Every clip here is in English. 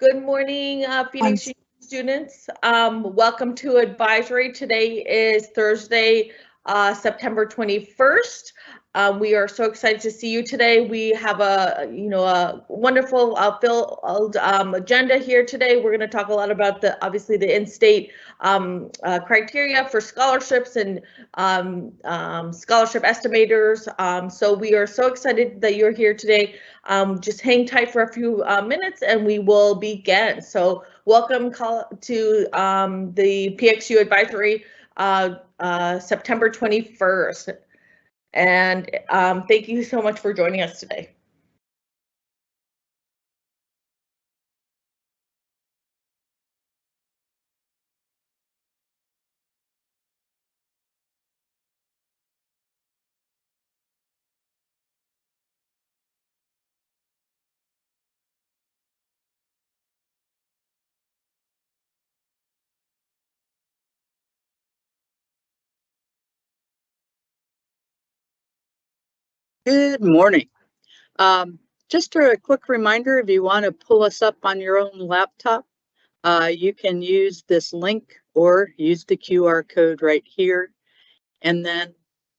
Good morning, Phoenix students. Welcome to advisory. Today is Thursday, September 21st. We are so excited to see you today. We have a wonderful filled agenda here today. We're going to talk a lot about obviously the in-state criteria for scholarships and scholarship estimators. So we are so excited that you're here today. Just hang tight for a few minutes and we will begin. So welcome to the PXU advisory September 21st. And thank you so much for joining us today. Good morning. Just a quick reminder, if you want to pull us up on your own laptop, you can use this link or use the QR code right here. And then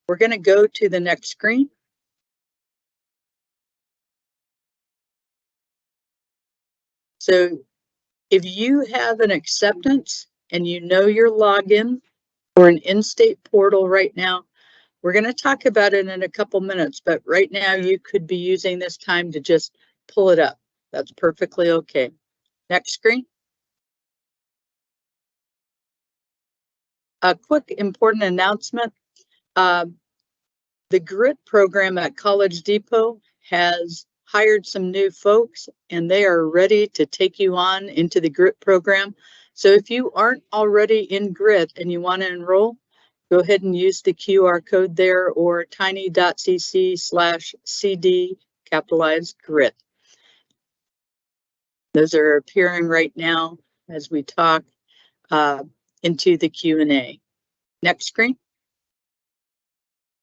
we're going to go to the next screen. So if you have an acceptance and you know your login or an in-state portal right now, we're going to talk about it in a couple minutes, but right now you could be using this time to just pull it up. That's perfectly okay. Next screen. A quick important announcement. The GRIT program at College Depot has hired some new folks and they are ready to take you on into the GRIT program. So if you aren't already in GRIT and you want to enroll, go ahead and use the QR code there or tiny.cc/CD capitalized GRIT. Those are appearing right now as we talk into the Q&A. Next screen.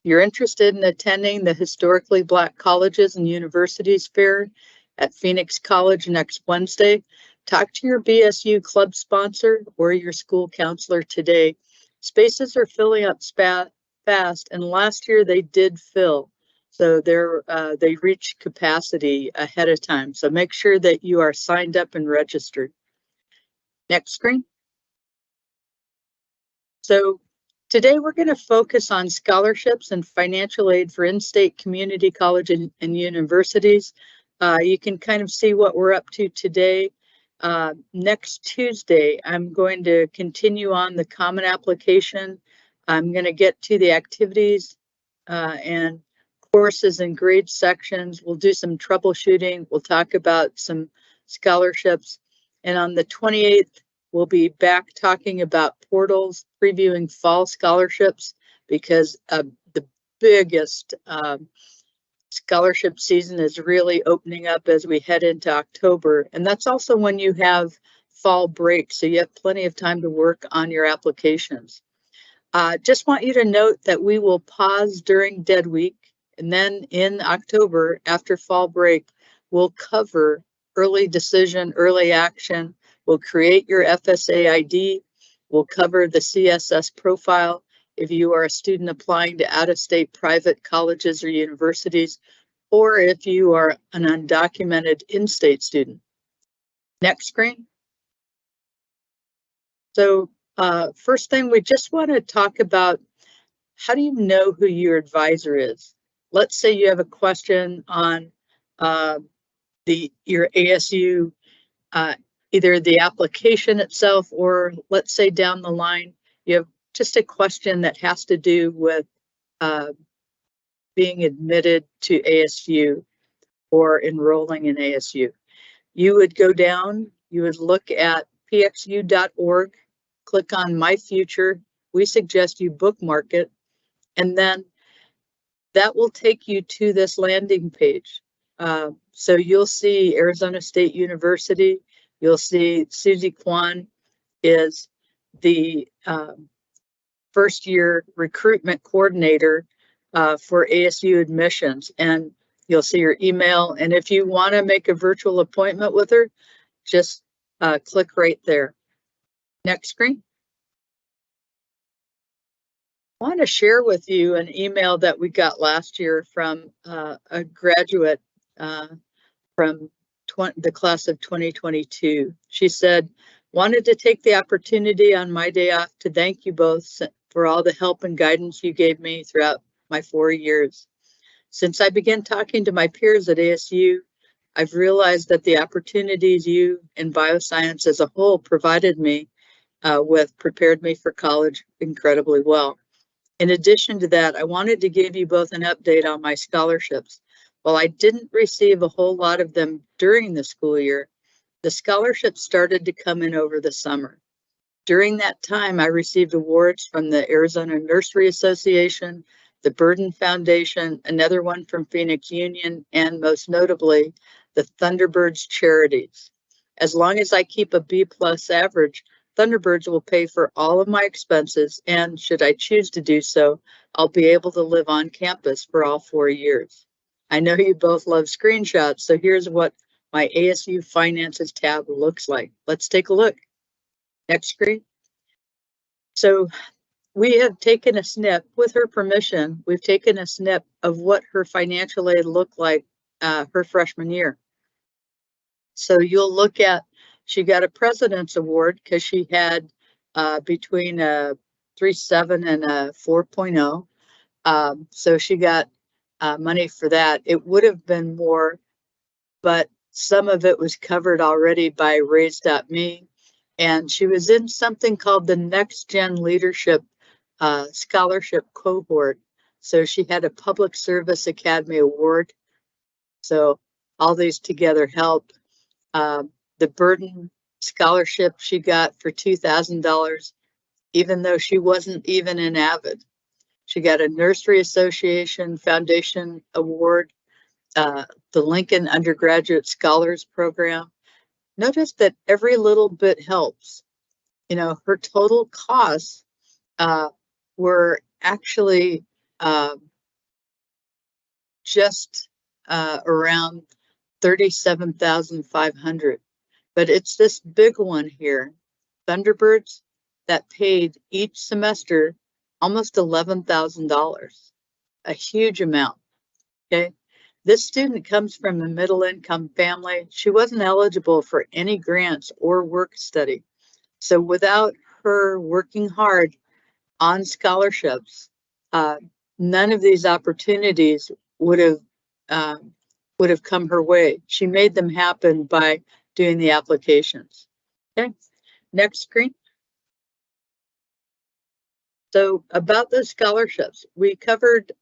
You're interested in attending the Historically Black Colleges and Universities Fair at Phoenix College next Wednesday, talk to your BSU club sponsor or your school counselor today. Spaces are filling up fast, and last year they did fill. So they reached capacity ahead of time. So make sure that you are signed up and registered. Next screen. So today we're going to focus on scholarships and financial aid for in-state community college and universities. You can kind of see what we're up to today. Next Tuesday, I'm going to continue on the common application. I'm going to get to the activities and courses and grade sections. We'll do some troubleshooting. We'll talk about some scholarships. And on the 28th, we'll be back talking about portals, previewing fall scholarships, because the biggest scholarship season is really opening up as we head into October. And that's also when you have fall break, so you have plenty of time to work on your applications. Just want you to note that we will pause during Dead Week, and then in October, after fall break, we'll cover early decision, early action. We'll create your FSA ID. We'll cover the CSS profile if you are a student applying to out-of-state private colleges or universities, or if you are an undocumented in-state student. Next screen. So first thing, we just want to talk about, how do you know who your advisor is? Let's say you have a question on your ASU, either the application itself, or let's say down the line, you have just a question that has to do with being admitted to ASU or enrolling in ASU. You would go down, you would look at pxu.org, click on My Future. We suggest you bookmark it, and then that will take you to this landing page. So you'll see Arizona State University. You'll see Susie Kwan is the first year recruitment coordinator for ASU admissions, and you'll see her email. And if you want to make a virtual appointment with her, just click right there. Next screen. I want to share with you an email that we got last year from a graduate from the class of 2022. She said, wanted to take the opportunity on my day off to thank you both for all the help and guidance you gave me throughout my 4 years. Since I began talking to my peers at ASU, I've realized that the opportunities you and bioscience as a whole provided me with prepared me for college incredibly well. In addition to that, I wanted to give you both an update on my scholarships. While I didn't receive a whole lot of them during the school year, the scholarships started to come in over the summer. During that time, I received awards from the Arizona Nursery Association, the Burden Foundation, another one from Phoenix Union, and most notably, the Thunderbirds Charities. As long as I keep a B+ average, Thunderbirds will pay for all of my expenses, and should I choose to do so, I'll be able to live on campus for all 4 years. I know you both love screenshots, so here's what my ASU Finances tab looks like. Let's take a look. Next screen. So we have taken a snip, with her permission, we've taken a snip of what her financial aid looked like her freshman year. So you'll look at, she got a President's Award because she had between a 3.7 and a 4.0. So she got money for that. It would have been more, but some of it was covered already by Raise.me. And she was in something called the Next Gen Leadership Scholarship Cohort. So she had a Public Service Academy Award. So all these together helped. The Burden Scholarship she got for $2,000, even though she wasn't even an Avid. She got a Nursery Association Foundation Award, the Lincoln Undergraduate Scholars Program. Notice that every little bit helps. You know, her total costs were actually just around $37,500. But it's this big one here, Thunderbirds, that paid each semester almost $11,000, a huge amount, okay? This student comes from a middle-income family. She wasn't eligible for any grants or work study. So without her working hard on scholarships, none of these opportunities would have come her way. She made them happen by doing the applications. Okay, next screen. So about those scholarships, we covered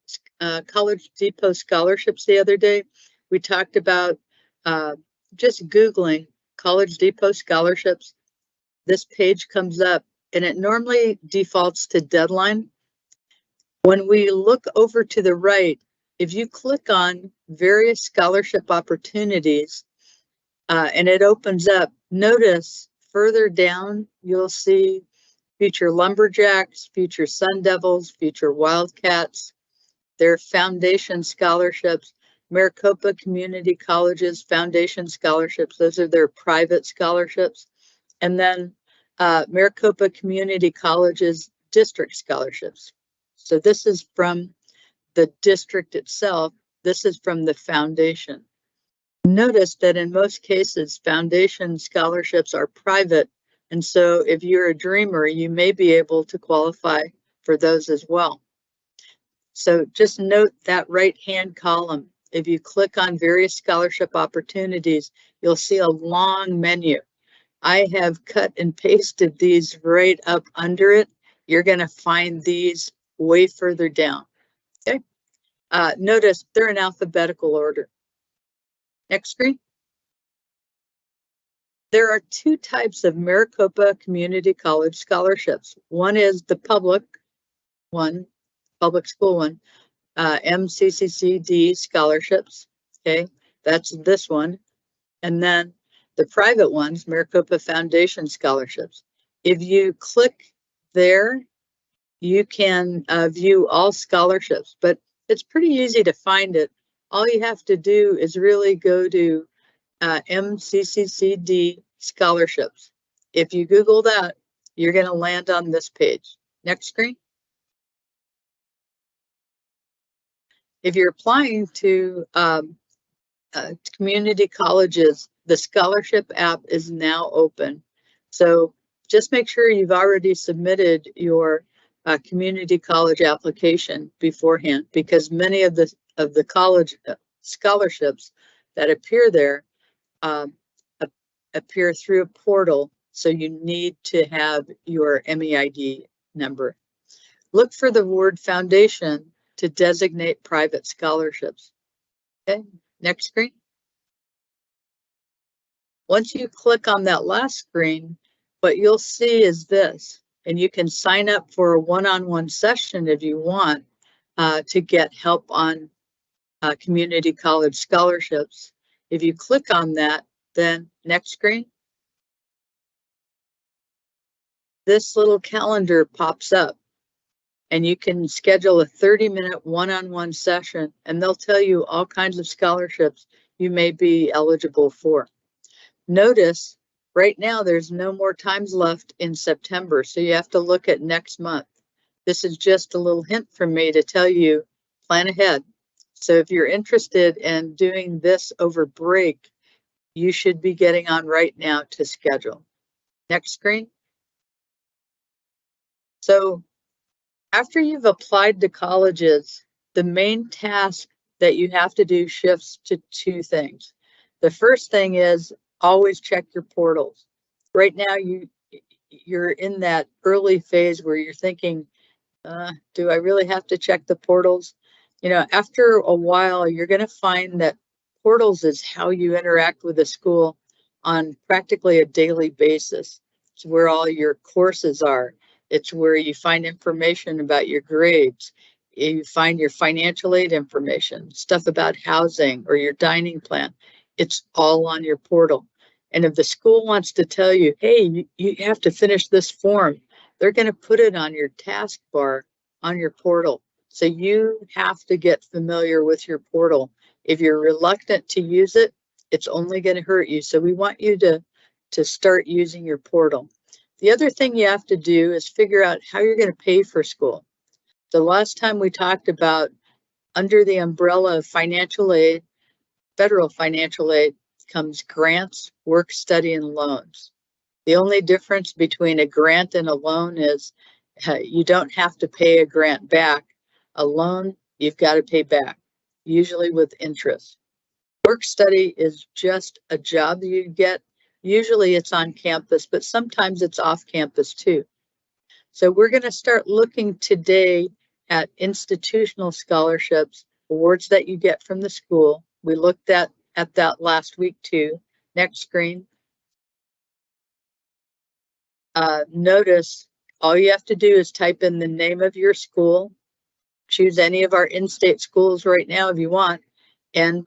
College Depot scholarships the other day. We talked about just Googling College Depot scholarships. This page comes up and it normally defaults to deadline. When we look over to the right, if you click on various scholarship opportunities and it opens up, notice further down, you'll see future Lumberjacks, future Sun Devils, future Wildcats, their foundation scholarships, Maricopa Community Colleges foundation scholarships. Those are their private scholarships. And then Maricopa Community Colleges district scholarships. So this is from the district itself. This is from the foundation. Notice that in most cases, foundation scholarships are private. And so if you're a dreamer, you may be able to qualify for those as well. So just note that right-hand column. If you click on various scholarship opportunities, you'll see a long menu. I have cut and pasted these right up under it. You're going to find these way further down. Okay. Notice they're in alphabetical order. Next screen. There are two types of Maricopa Community College scholarships. One is the public one, public school one, MCCCD scholarships. Okay, that's this one. And then the private ones, Maricopa Foundation scholarships. If you click there, you can view all scholarships, but it's pretty easy to find it. All you have to do is really go to MCCCD scholarships. If you Google that, you're going to land on this page. Next screen. If you're applying to community colleges, the scholarship app is now open. So just make sure you've already submitted your community college application beforehand, because many of the college scholarships that appear there appear through a portal. So you need to have your MEID number. Look for the word foundation to designate private scholarships. Okay, next screen. Once you click on that last screen, what you'll see is this, and you can sign up for a one-on-one session if you want to get help on community college scholarships. If you click on that, then next screen, this little calendar pops up, and you can schedule a 30-minute one-on-one session, and they'll tell you all kinds of scholarships you may be eligible for. Notice right now there's no more times left in September, so you have to look at next month. This is just a little hint from me to tell you, plan ahead. So if you're interested in doing this over break, you should be getting on right now to schedule. Next screen. So after you've applied to colleges, the main task that you have to do shifts to two things. The first thing is always check your portals. Right now, you're in that early phase where you're thinking, do I really have to check the portals? You know, after a while, you're going to find that portals is how you interact with the school on practically a daily basis. It's where all your courses are. It's where you find information about your grades. You find your financial aid information, stuff about housing or your dining plan. It's all on your portal. And if the school wants to tell you, hey, you have to finish this form, they're going to put it on your taskbar on your portal. So you have to get familiar with your portal. If you're reluctant to use it, it's only going to hurt you. So we want you to start using your portal. The other thing you have to do is figure out how you're going to pay for school. The last time we talked about under the umbrella of financial aid, federal financial aid, comes grants, work study, and loans. The only difference between a grant and a loan is you don't have to pay a grant back. A loan, you've got to pay back, usually with interest. Work study is just a job you get. Usually it's on campus, but sometimes it's off campus too. So we're going to start looking today at institutional scholarships, awards that you get from the school. We looked at that last week too. Next screen. Notice all you have to do is type in the name of your school, choose any of our in-state schools right now if you want, and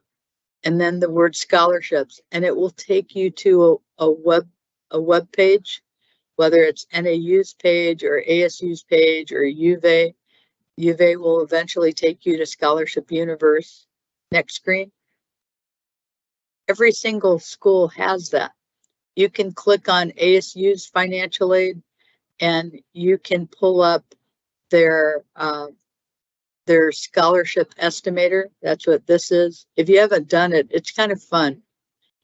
then the word scholarships, and it will take you to a web page, whether it's NAU's page or ASU's page or UVA. UVA will eventually take you to Scholarship Universe. Next screen. Every single school has that. You can click on ASU's financial aid and you can pull up their scholarship estimator. That's what this is. If you haven't done it, it's kind of fun.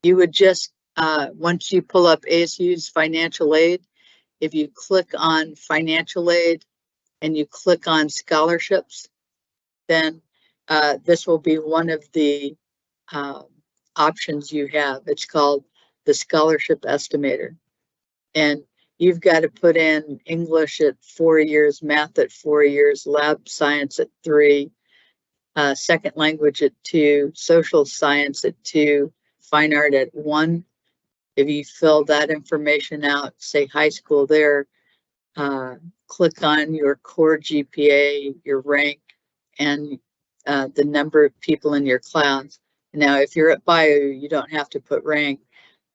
You would just, once you pull up ASU's financial aid, if you click on financial aid and you click on scholarships, then this will be one of the options you have. It's called the scholarship estimator. And you've got to put in English at 4 years, math at 4 years, lab science at 3, second language at 2, social science at 2, fine art at 1. If you fill that information out, say high school there, click on your core GPA, your rank, and the number of people in your class. Now, if you're at bio, you don't have to put rank.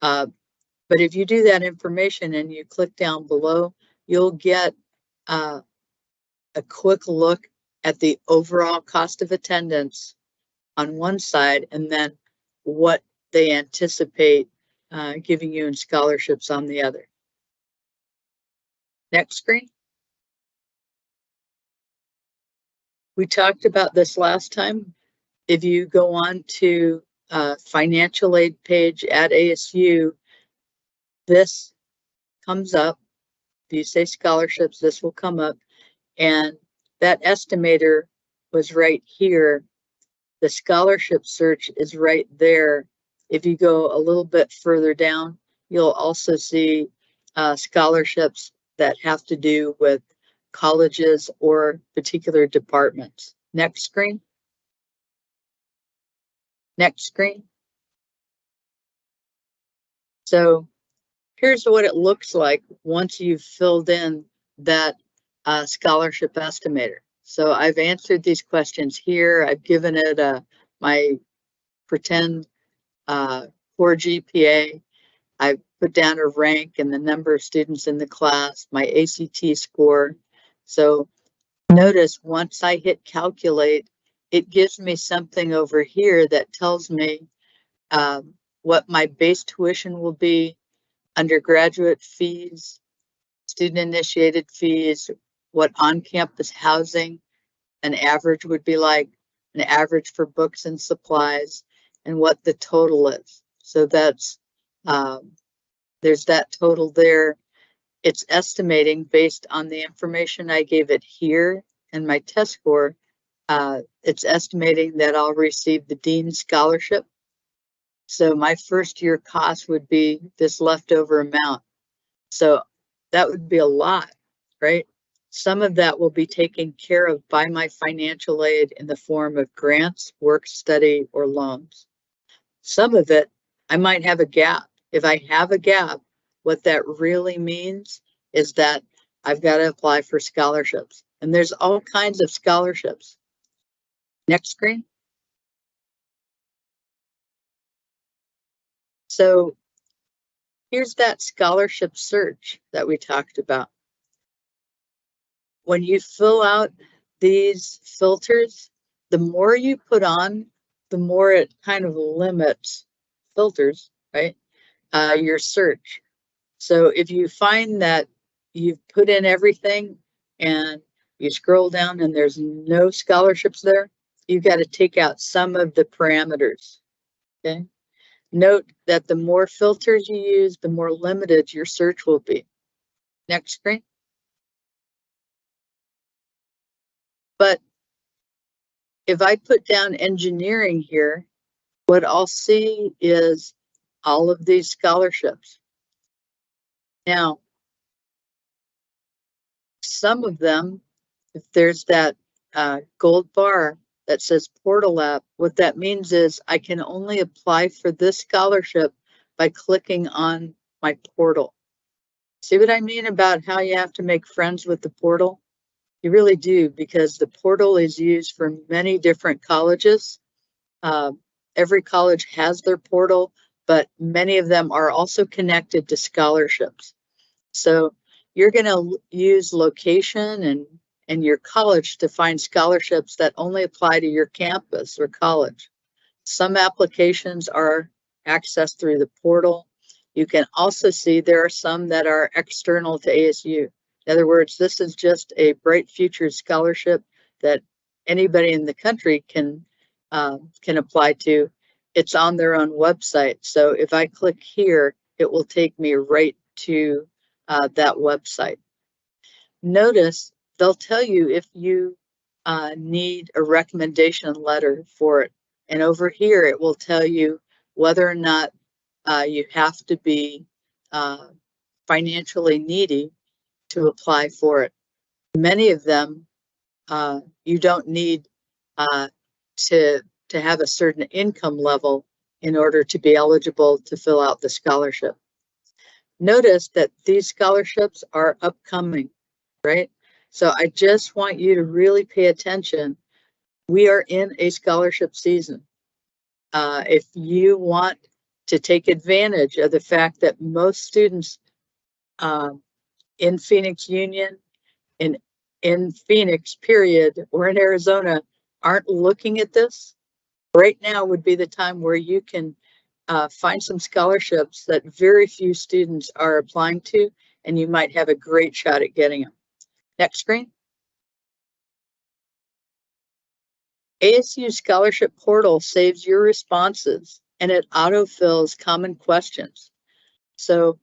But if you do that information and you click down below, you'll get a quick look at the overall cost of attendance on one side, and then what they anticipate giving you in scholarships on the other. Next screen. We talked about this last time. If you go on to financial aid page at ASU, this comes up. If you say scholarships, this will come up. And that estimator was right here. The scholarship search is right there. If you go a little bit further down, you'll also see scholarships that have to do with colleges or particular departments. Next screen. Next screen. So here's what it looks like once you've filled in that scholarship estimator. So I've answered these questions here. I've given it my pretend core GPA. I've put down a rank and the number of students in the class, my ACT score. So notice once I hit calculate, it gives me something over here that tells me what my base tuition will be, undergraduate fees, student initiated fees, what on-campus housing an average would be like, an average for books and supplies, and what the total is. So that's, there's that total there. It's estimating based on the information I gave it here and my test score. It's estimating that I'll receive the Dean's Scholarship. So my first year cost would be this leftover amount. So that would be a lot, right? Some of that will be taken care of by my financial aid in the form of grants, work study, or loans. Some of it, I might have a gap. If I have a gap, what that really means is that I've got to apply for scholarships. And there's all kinds of scholarships. Next screen. So here's that scholarship search that we talked about. When you fill out these filters, the more you put on, the more it kind of limits filters, right? Your search. So if you find that you've put in everything and you scroll down and there's no scholarships there, you've got to take out some of the parameters, okay? Note that the more filters you use, the more limited your search will be. Next screen. But if I put down engineering here, what I'll see is all of these scholarships. Now, some of them, if there's that gold bar that says Portal app, what that means is I can only apply for this scholarship by clicking on my portal. See what I mean about how you have to make friends with the portal? You really do, because the portal is used for many different colleges. Every college has their portal, but many of them are also connected to scholarships. So you're going to use location and your college to find scholarships that only apply to your campus or college. Some applications are accessed through the portal. You can also see there are some that are external to ASU. In other words, this is just a Bright Futures scholarship that anybody in the country can apply to. It's on their own website. So if I click here, it will take me right to that website. Notice they'll tell you if you need a recommendation letter for it. And over here, it will tell you whether or not you have to be financially needy to apply for it. Many of them, you don't need to have a certain income level in order to be eligible to fill out the scholarship. Notice that these scholarships are upcoming, right? So I just want you to really pay attention. We are in a scholarship season. If you want to take advantage of the fact that most students in Phoenix Union, in Phoenix, period, or in Arizona aren't looking at this, right now would be the time where you can find some scholarships that very few students are applying to, and you might have a great shot at getting them. Next screen. ASU Scholarship Portal saves your responses, and it autofills common questions. So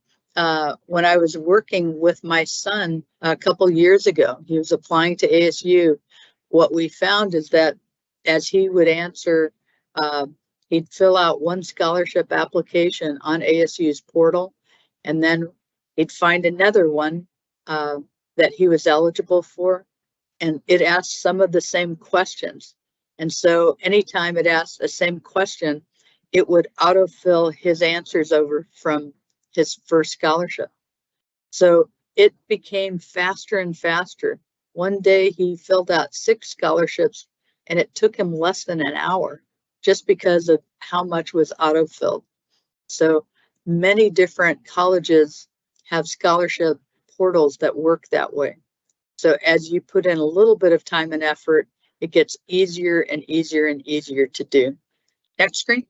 when I was working with my son a couple years ago, he was applying to ASU. What we found is that as he would answer, he'd fill out one scholarship application on ASU's portal, and then he'd find another one that he was eligible for, and it asked some of the same questions. And so anytime it asked the same question, it would autofill his answers over from his first scholarship. So it became faster and faster. One day he filled out 6 scholarships, and it took him less than an hour just because of how much was autofilled. So many different colleges have scholarship portals that work that way. So as you put in a little bit of time and effort, it gets easier and easier and easier to do. Next screen.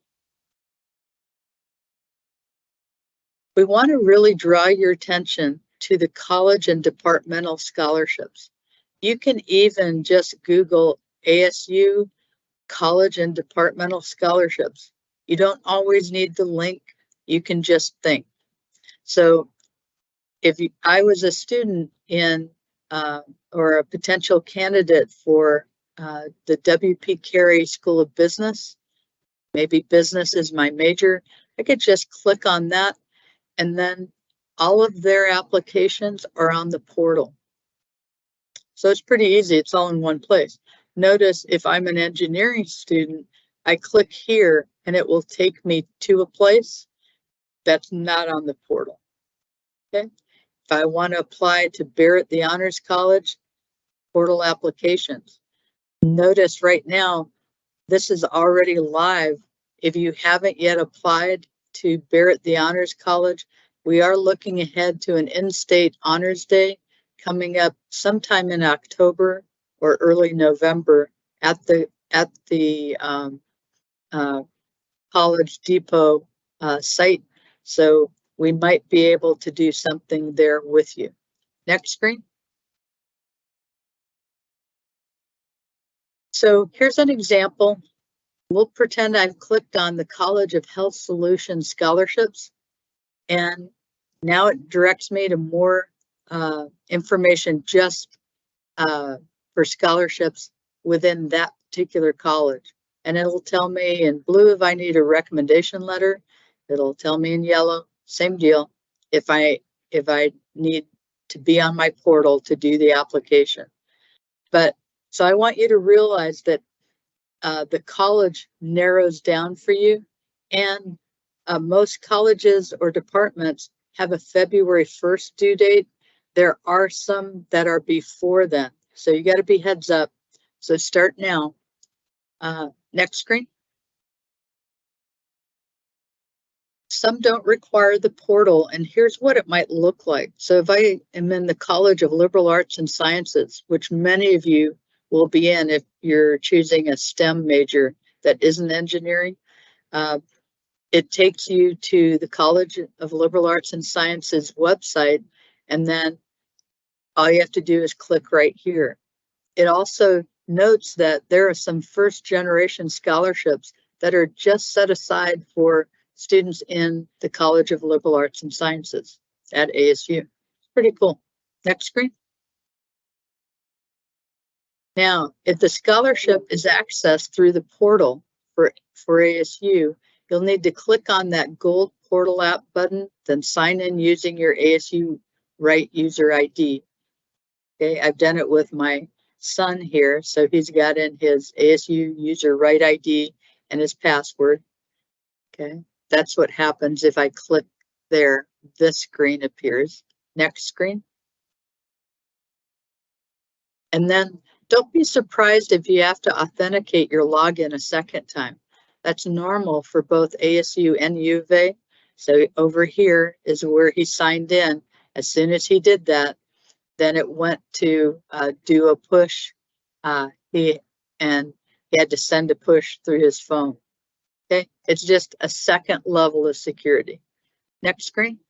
We want to really draw your attention to the college and departmental scholarships. You can even just Google ASU college and departmental scholarships. You don't always need the link. You can just think. So if I was a student in or a potential candidate for the W.P. Carey School of Business, maybe business is my major, I could just click on that, and then all of their applications are on the portal. So it's pretty easy. It's all in one place. Notice if I'm an engineering student, I click here and it will take me to a place that's not on the portal. Okay. If I want to apply to Barrett the Honors College, portal applications. Notice right now, this is already live. If you haven't yet applied to Barrett the Honors College, we are looking ahead to an in-state honors day coming up sometime in October or early November at the College Depot site. So we might be able to do something there with you. Next screen. So here's an example. We'll pretend I've clicked on the College of Health Solutions scholarships, and now it directs me to more information just for scholarships within that particular college. And it'll tell me in blue if I need a recommendation letter. It'll tell me in yellow, same deal, if I need to be on my portal to do the application. But so I want you to realize that the college narrows down for you, and most colleges or departments have a February 1st due date. There are some that are before then, so you got to be heads up. So start now. Next screen. Some don't require the portal, and here's what it might look like. So if I am in the College of Liberal Arts and Sciences, which many of you will be in if you're choosing a STEM major that isn't engineering, it takes you to the College of Liberal Arts and Sciences website, and then all you have to do is click right here. It also notes that there are some first-generation scholarships that are just set aside for students in the College of Liberal Arts and Sciences at ASU. Pretty cool. Next screen. Now, if the scholarship is accessed through the portal for ASU, you'll need to click on that gold portal app button, then sign in using your ASU Right user ID. Okay, I've done it with my son here, so he's got in his ASU user Right ID and his password. Okay, that's what happens if I click there. This screen appears. Next screen. And then don't be surprised if you have to authenticate your login a second time. That's normal for both ASU and U of A. So over here is where he signed in. As soon as he did that, then it went to do a push. He had to send a push through his phone. Okay, it's just a second level of security. Next screen.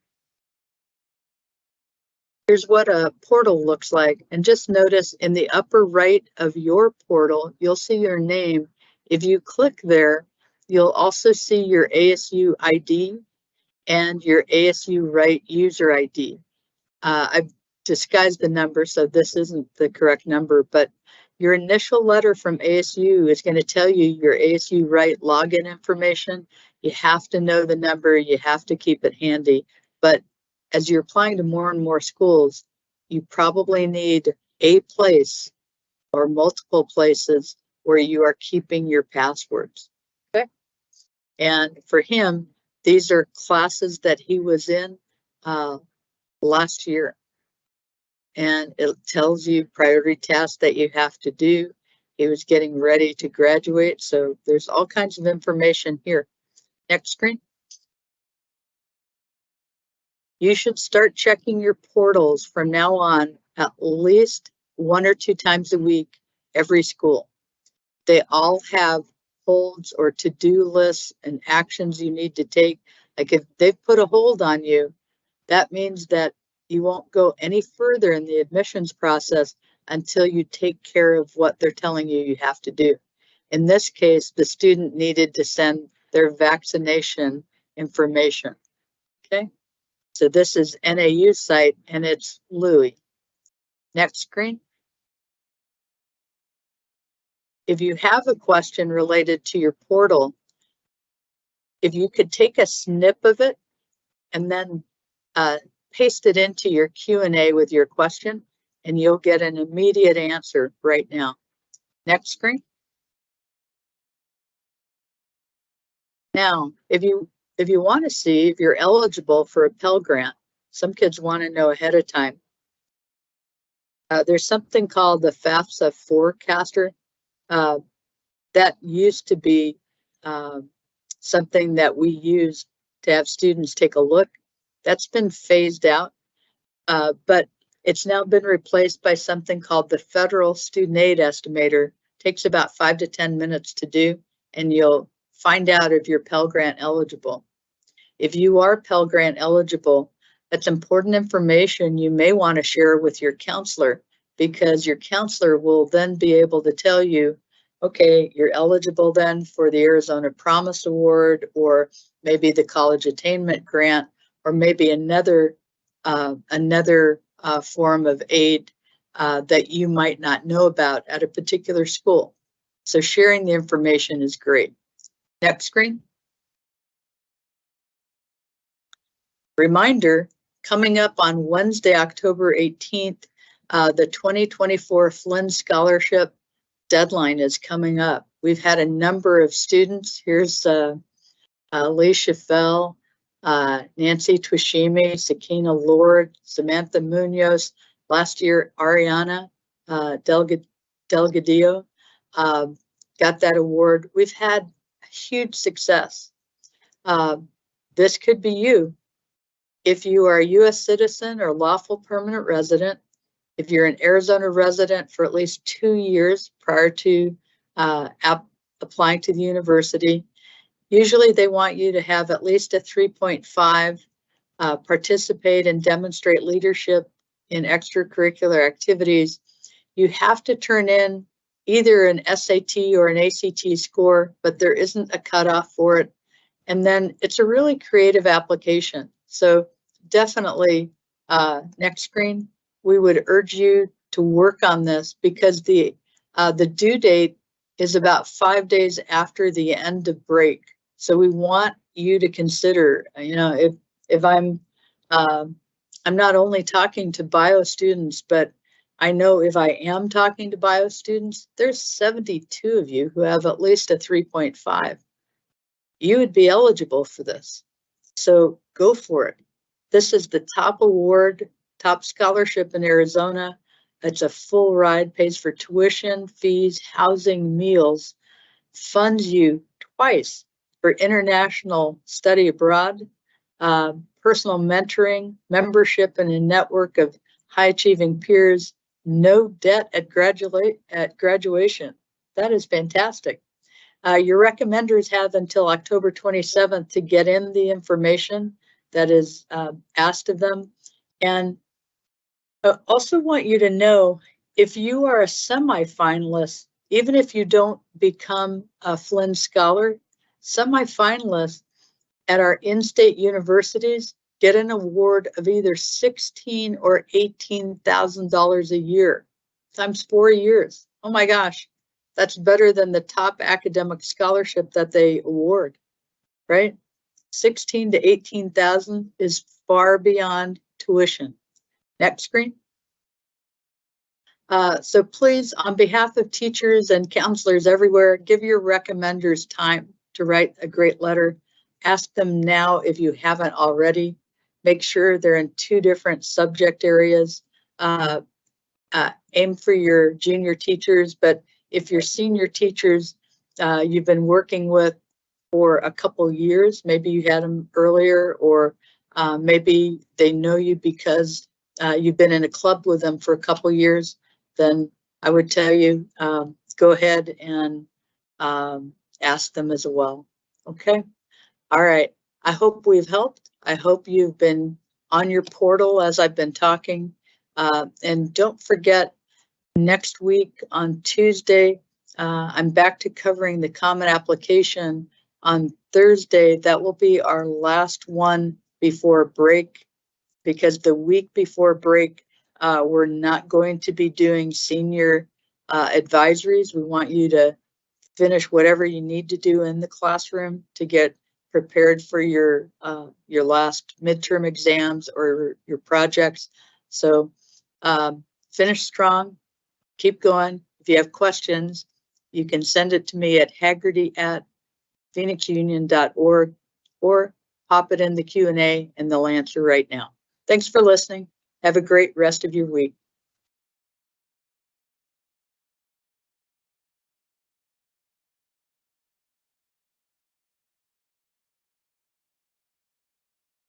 Here's what a portal looks like. And just notice in the upper right of your portal, you'll see your name. If you click there, you'll also see your ASU ID and your ASU Right user ID. I've disguised the number, so this isn't the correct number, but your initial letter from ASU is going to tell you your ASU Right login information. You have to know the number, you have to keep it handy. But as you're applying to more and more schools, you probably need a place or multiple places where you are keeping your passwords. Okay. And for him, these are classes that he was in last year. And it tells you priority tasks that you have to do. He was getting ready to graduate, so there's all kinds of information here. Next screen. You should start checking your portals from now on at least 1 or 2 times a week, every school. They all have holds or to-do lists and actions you need to take. Like if they've put a hold on you, that means that you won't go any further in the admissions process until you take care of what they're telling you you have to do. In this case, the student needed to send their vaccination information. Okay, so this is NAU site and it's Louis. Next screen. If you have a question related to your portal, if you could take a snip of it and then paste it into your Q&A with your question, and you'll get an immediate answer right now. Next screen. Now, if you want to see if you're eligible for a Pell Grant, some kids want to know ahead of time. There's something called the FAFSA forecaster. That used to be something that we used to have students take a look. That's been phased out, but it's now been replaced by something called the Federal Student Aid Estimator. Takes about 5 to 10 minutes to do, and you'll find out if you're Pell Grant eligible. If you are Pell Grant eligible, that's important information you may want to share with your counselor, because your counselor will then be able to tell you, okay, you're eligible then for the Arizona Promise Award, or maybe the College Attainment Grant, or maybe another form of aid that you might not know about at a particular school. So sharing the information is great. Next screen. Reminder, coming up on Wednesday, October 18th, the 2024 Flinn Scholarship deadline is coming up. We've had a number of students. Here's Alicia Fell, Nancy Twishimi, Sakina Lord, Samantha Munoz. Last year, Ariana Delgadillo got that award. We've had huge success. This could be you. If you are a U.S. citizen or lawful permanent resident, if you're an Arizona resident for at least 2 years prior to applying to the university, usually they want you to have at least a 3.5, participate and demonstrate leadership in extracurricular activities. You have to turn in either an SAT or an ACT score, but there isn't a cutoff for it. And then it's a really creative application. So definitely, next screen, we would urge you to work on this, because the due date is about 5 days after the end of break. So we want you to consider, you know, if I'm not only talking to bio students, but I know if I am talking to bio students, there's 72 of you who have at least a 3.5. You would be eligible for this. So go for it. This is the top award, top scholarship in Arizona. It's a full ride, pays for tuition, fees, housing, meals, funds you twice for international study abroad, personal mentoring, membership in a network of high-achieving peers, no debt at graduation. That is fantastic. Your recommenders have until October 27th to get in the information that is asked of them. And I also want you to know, if you are a semi-finalist, even if you don't become a Flinn Scholar, semi-finalists at our in-state universities get an award of either $16,000 or $18,000 a year, times 4 years. Oh my gosh, that's better than the top academic scholarship that they award, right? 16 to 18,000 is far beyond tuition. Next screen. So please, on behalf of teachers and counselors everywhere, give your recommenders time to write a great letter. Ask them now if you haven't already. Make sure they're in 2 different subject areas. Aim for your junior teachers, but if your senior teachers you've been working with for a couple years, maybe you had them earlier, or maybe they know you because you've been in a club with them for a couple years, then I would tell you, go ahead and ask them as well. Okay. All right. I hope we've helped. I hope you've been on your portal as I've been talking. And don't forget, next week on Tuesday, I'm back to covering the common application. On Thursday, that will be our last one before break, because the week before break, we're not going to be doing senior advisories. We want you to finish whatever you need to do in the classroom to get prepared for your last midterm exams or your projects. So finish strong, keep going. If you have questions, you can send it to me at haggerty@phoenixunion.org or pop it in the Q&A and they'll answer right now. Thanks for listening. Have a great rest of your week.